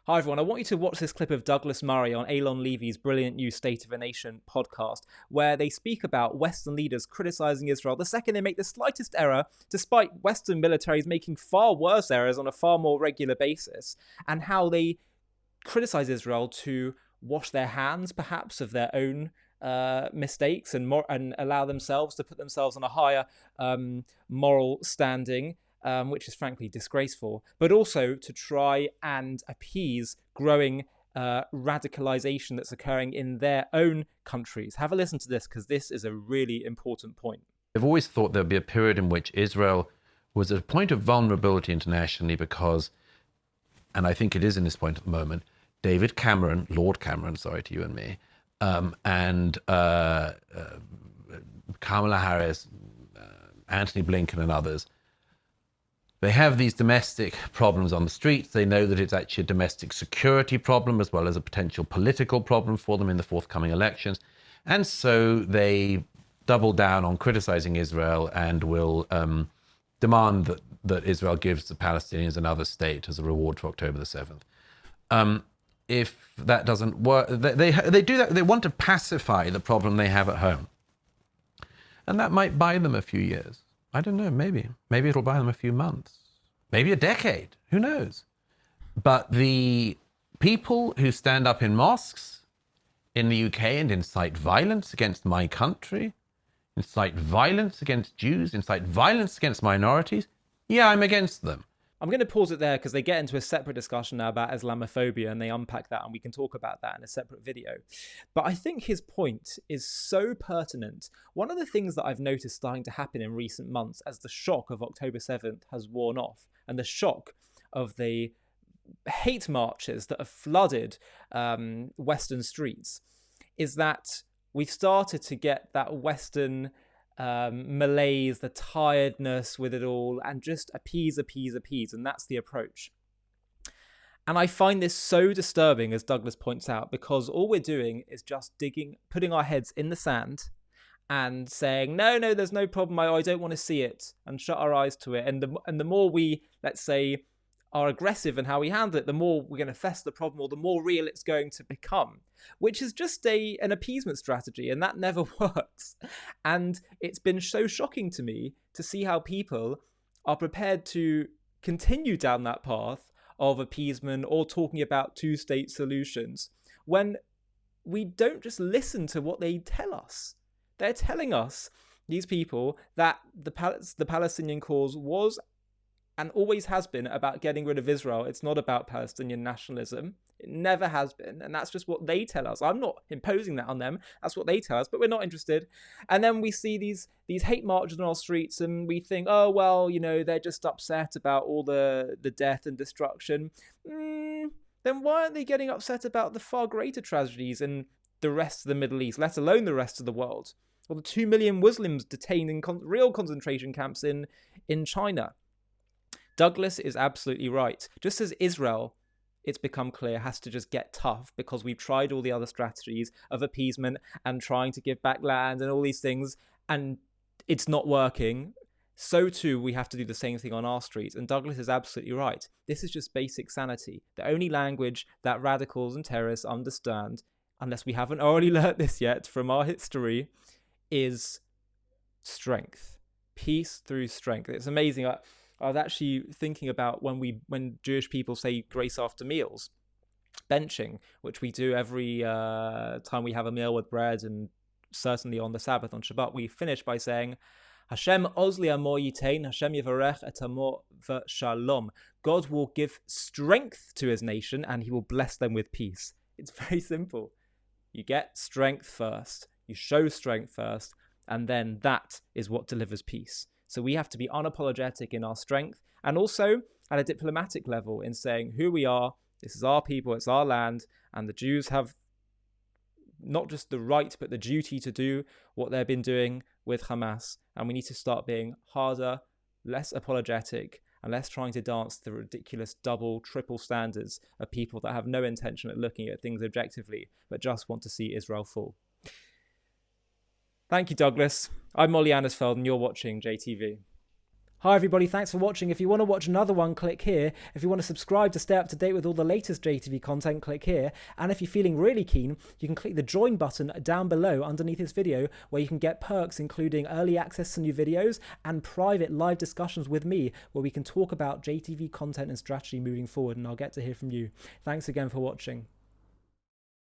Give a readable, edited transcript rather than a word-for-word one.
Hi everyone, I want you to watch this clip of Douglas Murray on Elon Levy's brilliant new State of a Nation podcast, where they speak about Western leaders criticizing Israel the second they make the slightest error, despite Western militaries making far worse errors on a far more regular basis, and how they criticize Israel to wash their hands, perhaps, of their own mistakes and allow themselves to put themselves on a higher moral standing. Which is frankly disgraceful, but also to try and appease growing radicalisation that's occurring in their own countries. Have a listen to this, because this is a really important point. I've always thought there'd be a period in which Israel was at a point of vulnerability internationally because, and I think it is in this point at the moment, David Cameron, Lord Cameron, sorry to you and me, and Kamala Harris, Antony Blinken and others, they have these domestic problems on the streets. They know that it's actually a domestic security problem as well as a potential political problem for them in the forthcoming elections. And so they double down on criticizing Israel and will demand that Israel gives the Palestinians another state as a reward for October the 7th. If that doesn't work, they do that. They want to pacify the problem they have at home. And that might buy them a few years. I don't know, maybe. Maybe it'll buy them a few months. Maybe a decade. Who knows? But the people who stand up in mosques in the UK and incite violence against my country, incite violence against Jews, incite violence against minorities, yeah, I'm against them. I'm going to pause it there because they get into a separate discussion now about Islamophobia and they unpack that, and we can talk about that in a separate video. But I think his point is so pertinent. One of the things that I've noticed starting to happen in recent months as the shock of October 7th has worn off and the shock of the hate marches that have flooded Western streets is that we've started to get that Western malaise, the tiredness with it all, and just appease, and that's the approach. And I find this so disturbing, as Douglas points out, because all we're doing is just putting our heads in the sand and saying, no, there's no problem, I don't want to see it, and shut our eyes to it. And the more we, let's say, are aggressive in how we handle it, the more we're going to fester the problem, or the more real it's going to become, which is just an appeasement strategy, and that never works. And it's been so shocking to me to see how people are prepared to continue down that path of appeasement or talking about two-state solutions when we don't just listen to what they tell us. They're telling us, these people, that the Palestinian cause was and always has been about getting rid of Israel. It's not about Palestinian nationalism. It never has been. And that's just what they tell us. I'm not imposing that on them. That's what they tell us, but we're not interested. And then we see these hate marches on our streets and we think, oh, well, they're just upset about all the death and destruction. Then why aren't they getting upset about the far greater tragedies in the rest of the Middle East, let alone the rest of the world? Or the 2 million Muslims detained in real concentration camps in China. Douglas is absolutely right. Just as Israel, it's become clear, has to just get tough because we've tried all the other strategies of appeasement and trying to give back land and all these things, and it's not working. So too, we have to do the same thing on our streets. And Douglas is absolutely right. This is just basic sanity. The only language that radicals and terrorists understand, unless we haven't already learnt this yet from our history, is strength. Peace through strength. It's amazing. I was actually thinking about when Jewish people say grace after meals, benching, which we do every time we have a meal with bread, and certainly on the Sabbath, on Shabbat, we finish by saying, Hashem ozli amo yitain, Hashem yivarech et amo v'shalom. God will give strength to his nation and he will bless them with peace. It's very simple. You get strength first, you show strength first, and then that is what delivers peace. So we have to be unapologetic in our strength, and also at a diplomatic level in saying who we are. This is our people, it's our land, and the Jews have not just the right, but the duty to do what they've been doing with Hamas. And we need to start being harder, less apologetic, and less trying to dance the ridiculous double, triple standards of people that have no intention of looking at things objectively, but just want to see Israel fall. Thank you, Douglas. I'm Molly Andersfeld, and you're watching JTV. Hi everybody, thanks for watching. If you want to watch another one, click here. If you want to subscribe to stay up to date with all the latest JTV content, click here. And if you're feeling really keen, you can click the join button down below underneath this video, where you can get perks including early access to new videos and private live discussions with me, where we can talk about JTV content and strategy moving forward, and I'll get to hear from you. Thanks again for watching.